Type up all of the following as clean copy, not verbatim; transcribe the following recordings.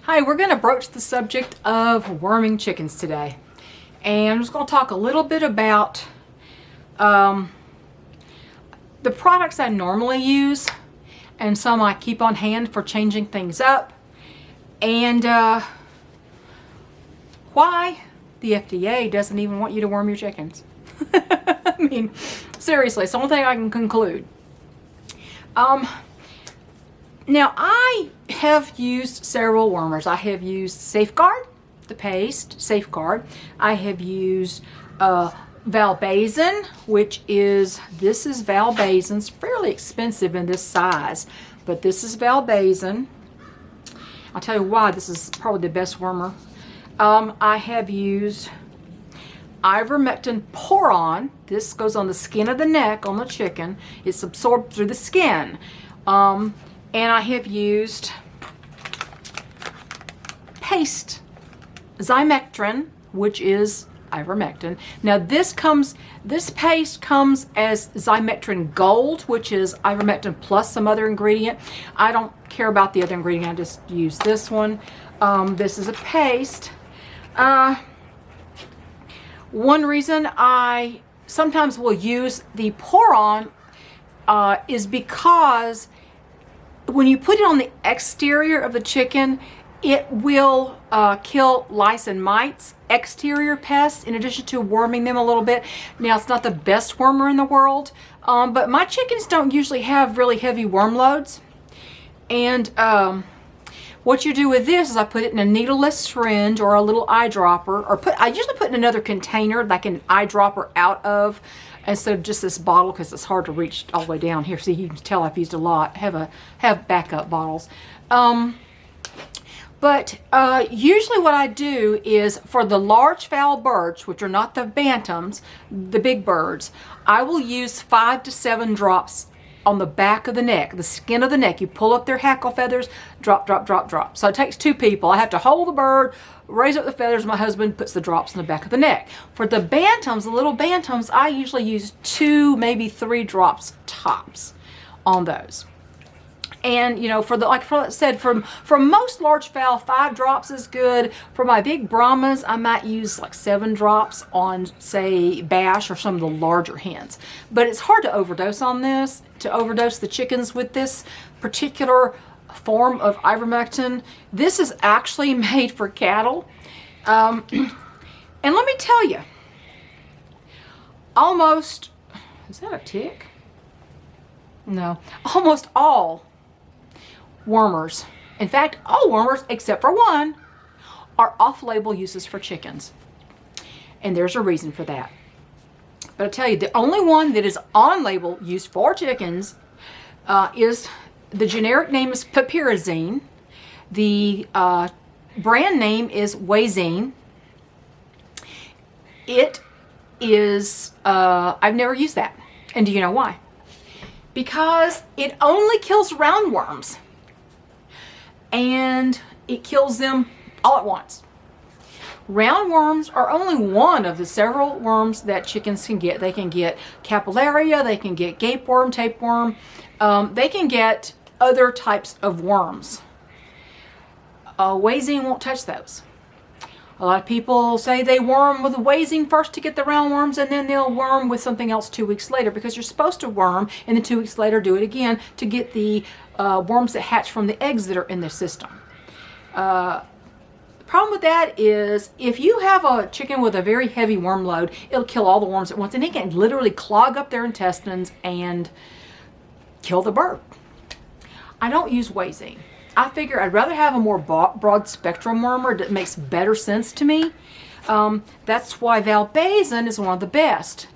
Hi, we're going to broach the subject of worming chickens today. And I'm just going to talk a little bit about the products I normally use and some I keep on hand for changing things up, and why the FDA doesn't even want you to worm your chickens. I mean, seriously, it's the only thing I can conclude. Now, I have used several wormers. I have used Safeguard, the paste, Safeguard. I have used Valbazen, this is Valbazen. It's fairly expensive in this size, but this is Valbazen. I'll tell you why this is probably the best wormer. I have used Ivermectin Pour-On. This goes on the skin of the neck on the chicken. It's absorbed through the skin. And I have used paste, Zimectrin, which is Ivermectin. Now this paste comes as Zimectrin Gold, which is Ivermectin plus some other ingredient. I don't care about the other ingredient, I just use this one. This is a paste. One reason I sometimes will use the Pour-On is because when you put it on the exterior of the chicken, it will kill lice and mites, exterior pests, in addition to worming them a little bit. Now, it's not the best wormer in the world, but my chickens don't usually have really heavy worm loads. And what you do with this is I put it in a needleless syringe or a little eyedropper, or I usually put in another container like an eyedropper out of, instead of just this bottle, because it's hard to reach all the way down here. See, you can tell I've used a lot. Have backup bottles. But usually what I do is for the large fowl birds, which are not the bantams, the big birds, I will use 5 to 7 drops on the back of the neck, the skin of the neck. You pull up their hackle feathers, drop, drop, drop, drop. So it takes 2 people. I have to hold the bird, raise up the feathers. My husband puts the drops in the back of the neck. For the bantams, the little bantams, I usually use 2, maybe 3 drops tops on those. And you know, like I said, for most large fowl, 5 drops is good. For my big Brahmas, I might use like 7 drops on, say, Bash or some of the larger hens. But it's hard to overdose on this, to overdose the chickens with this particular form of ivermectin. This is actually made for cattle. And let me tell you, almost, is that a tick? No, almost all wormers, in fact all wormers except for one, are off-label uses for chickens, and there's a reason for that. But I tell you, the only one that is on-label use for chickens is, the generic name is Piperazine, the brand name is Valbazen. It is I've never used that, and do you know why? Because it only kills roundworms, and it kills them all at once. Roundworms are only one of the several worms that chickens can get. They can get capillaria, they can get gapeworm, tapeworm, they can get other types of worms. Valbazen won't touch those. A lot of people say they worm with Valbazen first to get the roundworms, and then they'll worm with something else 2 weeks later, because you're supposed to worm and then 2 weeks later do it again to get the worms that hatch from the eggs that are in the system. The problem with that is if you have a chicken with a very heavy worm load, it'll kill all the worms at once, and it can literally clog up their intestines and kill the bird. I don't use Valbazen. I figure I'd rather have a more broad spectrum wormer that makes better sense to me. That's why Valbazen is one of the best.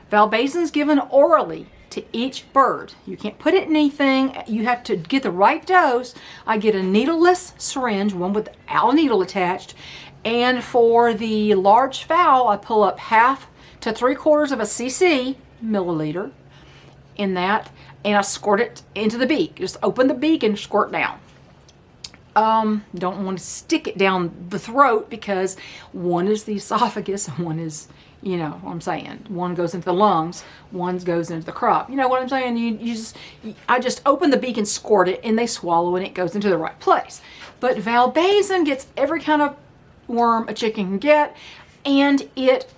Valbazen is given orally to each bird. You can't put it in anything. You have to get the right dose. I get a needleless syringe, one without a needle attached. And for the large fowl, I pull up 1/2 to 3/4 of a cc, milliliter, in that, and I squirt it into the beak. Just open the beak and squirt down. Don't want to stick it down the throat, because one is the esophagus and one is, You know what I'm saying? One goes into the lungs, one goes into the crop. You know what I'm saying? I just open the beak and squirt it, and they swallow, and it goes into the right place. But Valbazen gets every kind of worm a chicken can get, and it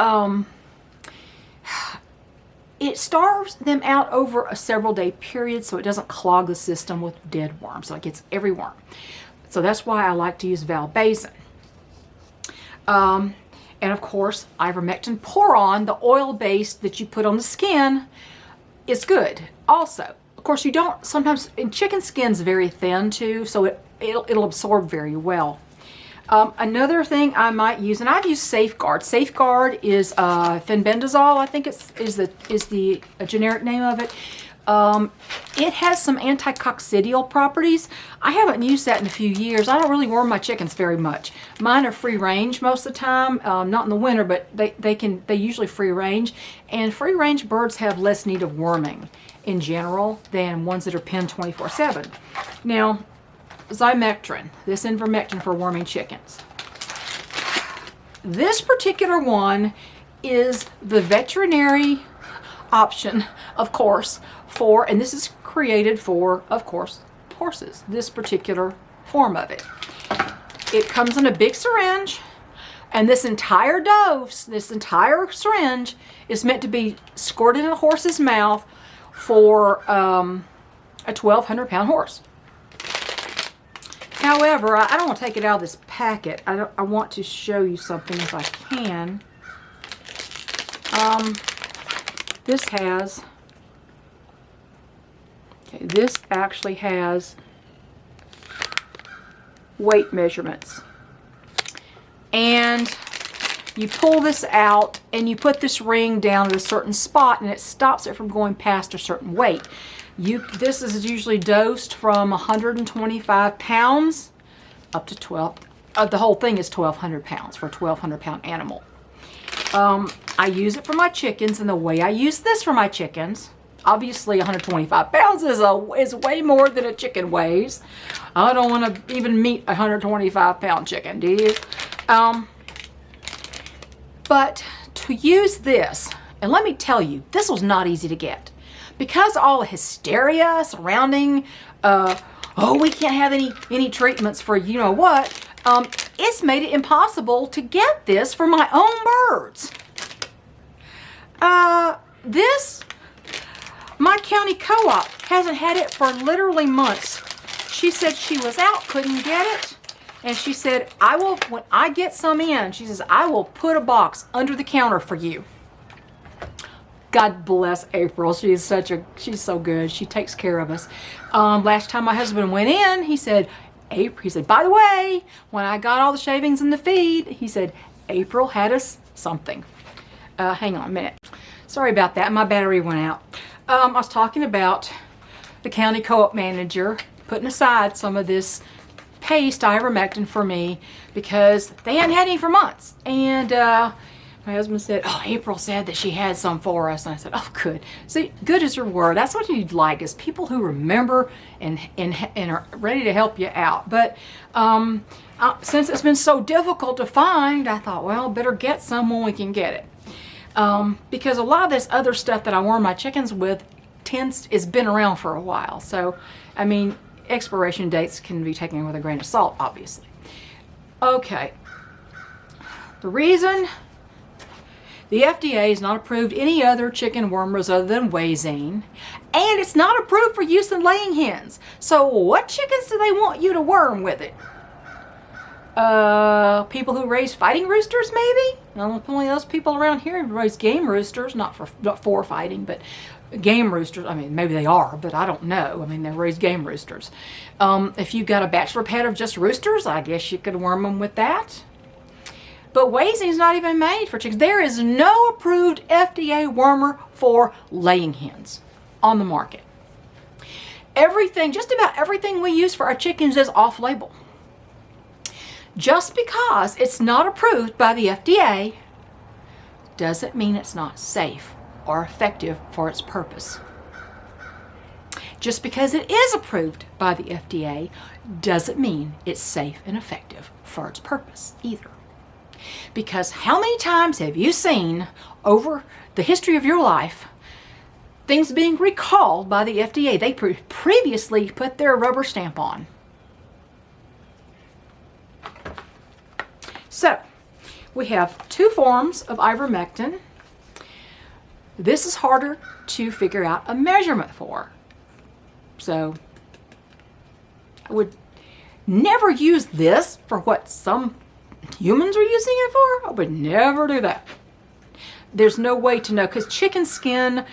starves them out over a several day period, so it doesn't clog the system with dead worms. So it gets every worm. So that's why I like to use Valbazen. And of course, Ivermectin pour on, the oil base that you put on the skin, is good also. Of course, you don't, sometimes, and chicken skin's very thin too, so it'll absorb very well. Another thing I might use, and I've used Safeguard. Safeguard is Fenbendazole, I think is the generic name of it. It has some anticoccidial properties. I haven't used that in a few years. I don't really worm my chickens very much. Mine are free range most of the time, not in the winter, but they usually free range. And free range birds have less need of worming in general than ones that are penned 24/7. Now, Zimectrin, this Ivermectin for worming chickens. This particular one is the veterinary option, of course, and this is created for, of course, horses, this particular form of it. It comes in a big syringe, and this entire dose, this entire syringe, is meant to be squirted in a horse's mouth for a 1,200-pound horse. However, I don't want to take it out of this packet. I want to show you something if I can. This actually has weight measurements. And you pull this out and you put this ring down at a certain spot, and it stops it from going past a certain weight. This is usually dosed from 125 pounds up to 12. The whole thing is 1,200 pounds for a 1,200-pound animal. I use it for my chickens, and the way I use this for my chickens, obviously 125 pounds is way more than a chicken weighs. I don't want to even meet a 125-pound chicken, do you? But to use this, and let me tell you, this was not easy to get. Because all the hysteria surrounding, we can't have any treatments for you know what, it's made it impossible to get this for my own birds. My county co-op hasn't had it for literally months. She said she was out, couldn't get it, and she said, when I get some in, she says, I will put a box under the counter for you. God bless April. She's so good. She takes care of us. Last time my husband went in, he said, by the way, when I got all the shavings in the feed, he said, April had us something. Hang on a minute. Sorry about that. My battery went out. I was talking about the county co-op manager putting aside some of this paste Ivermectin for me because they hadn't had any for months. And my husband said, April said that she had some for us. And I said, good. See, good is her word. That's what you'd like, is people who remember and are ready to help you out. But since it's been so difficult to find, I thought, well, better get some when we can get it. Because a lot of this other stuff that I worm my chickens with has been around for a while. So, I mean, expiration dates can be taken with a grain of salt, obviously. Okay. The reason the FDA has not approved any other chicken wormers other than Valbazen, and it's not approved for use in laying hens. So what chickens do they want you to worm with it? People who raise fighting roosters, maybe? Only those people around here who raise game roosters, not for fighting, but game roosters. I mean, maybe they are, but I don't know. I mean, they raise game roosters. If you've got a bachelor pet of just roosters, I guess you could worm them with that. But Valbazen is not even made for chickens. There is no approved FDA wormer for laying hens on the market. Just about everything we use for our chickens is off-label. Just because it's not approved by the FDA doesn't mean it's not safe or effective for its purpose. Just because it is approved by the FDA doesn't mean it's safe and effective for its purpose either. Because how many times have you seen over the history of your life things being recalled by the FDA they previously put their rubber stamp on? So, we have two forms of ivermectin. This is harder to figure out a measurement for. So, I would never use this for what some humans are using it for. I would never do that. There's no way to know, because chicken skin,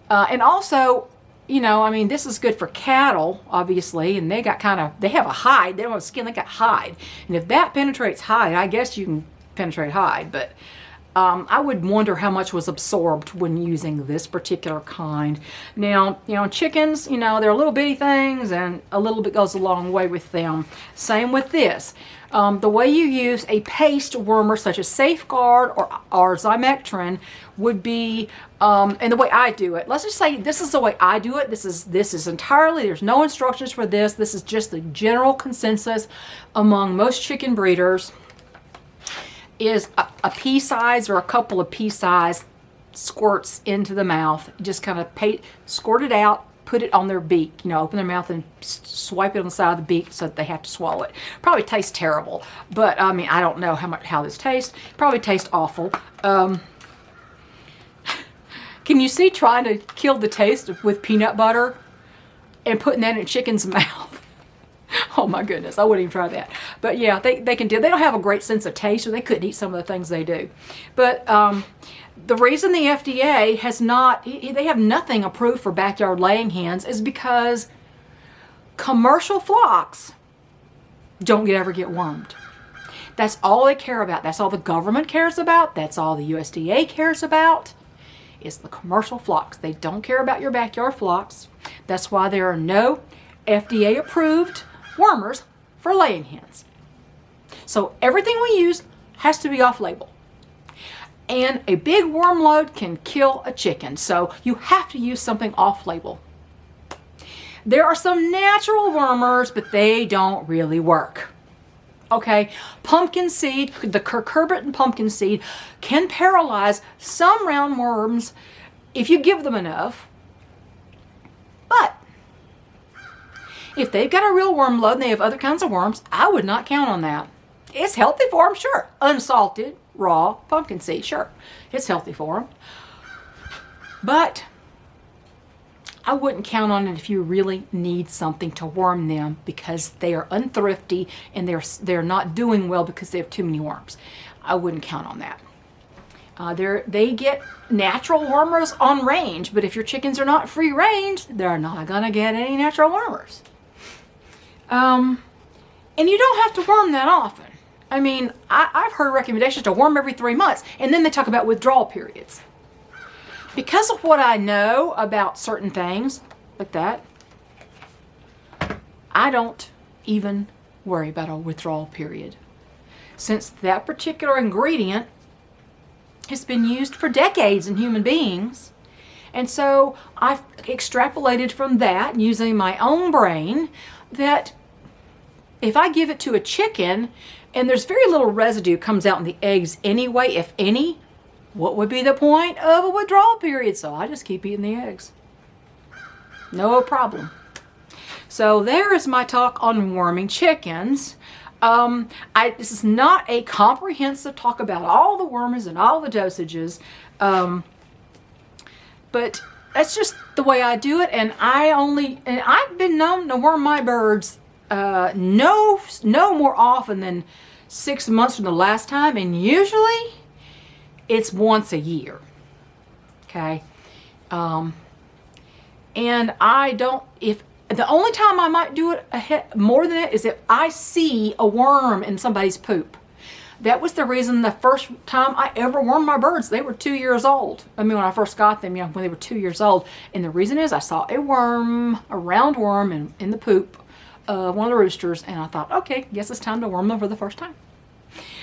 and also, you know, I mean, this is good for cattle, obviously, and they got they have a hide. They don't have skin, they got hide. And if that penetrates hide, I guess you can penetrate hide, but I would wonder how much was absorbed when using this particular kind. Now, you know, chickens, you know, they're little bitty things, and a little bit goes a long way with them. Same with this. The way you use a paste wormer such as Safeguard or Zimectrin would be, and the way I do it, let's just say this is the way I do it. This is entirely, there's no instructions for this. This is just the general consensus among most chicken breeders, is a pea size or a couple of pea size squirts into the mouth. Just kind of squirt it out, put it on their beak, you know, open their mouth and swipe it on the side of the beak so that they have to swallow it. Probably tastes terrible, but I mean, I don't know how this tastes. Probably tastes awful. Can you see trying to kill the taste with peanut butter and putting that in a chicken's mouth? Oh my goodness, I wouldn't even try that. But yeah, they can do. They don't have a great sense of taste, or they couldn't eat some of the things they do. But the reason the FDA has not, they have nothing approved for backyard laying hens is because commercial flocks don't ever get wormed. That's all they care about. That's all the government cares about. That's all the USDA cares about, is the commercial flocks. They don't care about your backyard flocks. That's why there are no FDA approved wormers for laying hens. So everything we use has to be off-label. And a big worm load can kill a chicken, so you have to use something off-label. There are some natural wormers, but they don't really work. Okay, pumpkin seed, the cucurbit pumpkin seed can paralyze some roundworms if you give them enough. But if they've got a real worm load and they have other kinds of worms, I would not count on that. It's healthy for them, sure. Unsalted, raw pumpkin seed, sure. It's healthy for them. But I wouldn't count on it if you really need something to worm them because they are unthrifty and they're not doing well because they have too many worms. I wouldn't count on that. They get natural wormers on range, but if your chickens are not free range, they're not going to get any natural wormers. And you don't have to worm that often. I mean, I've heard recommendations to worm every 3 months, and then they talk about withdrawal periods. Because of what I know about certain things like that, I don't even worry about a withdrawal period, since that particular ingredient has been used for decades in human beings. And so I've extrapolated from that, using my own brain, that if I give it to a chicken and there's very little residue comes out in the eggs anyway, if any, what would be the point of a withdrawal period? So I just keep eating the eggs. No problem. So there is my talk on worming chickens. This is not a comprehensive talk about all the wormers and all the dosages, but that's just the way I do it. And I've been known to worm my birds no more often than 6 months from the last time, and usually it's once a year. Okay, and I don't. If the only time I might do it more than that is if I see a worm in somebody's poop. That was the reason the first time I ever wormed my birds, they were 2 years old. I mean, when I first got them, you know, when they were 2 years old. And the reason is I saw a round worm in the poop of one of the roosters, and I thought, okay, guess it's time to worm them for the first time.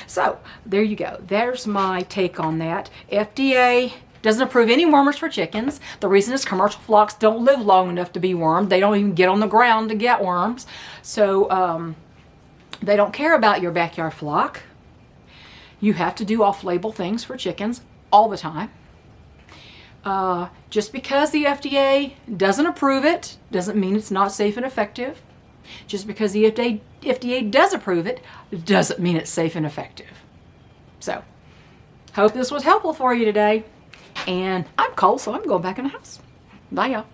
So there you go. There's my take on that. FDA doesn't approve any wormers for chickens. The reason is commercial flocks don't live long enough to be wormed. They don't even get on the ground to get worms. So they don't care about your backyard flock. You have to do off-label things for chickens all the time. Just because the FDA doesn't approve it doesn't mean it's not safe and effective. Just because the FDA does approve it doesn't mean it's safe and effective. So, hope this was helpful for you today. And I'm Cole, so I'm going back in the house. Bye, y'all.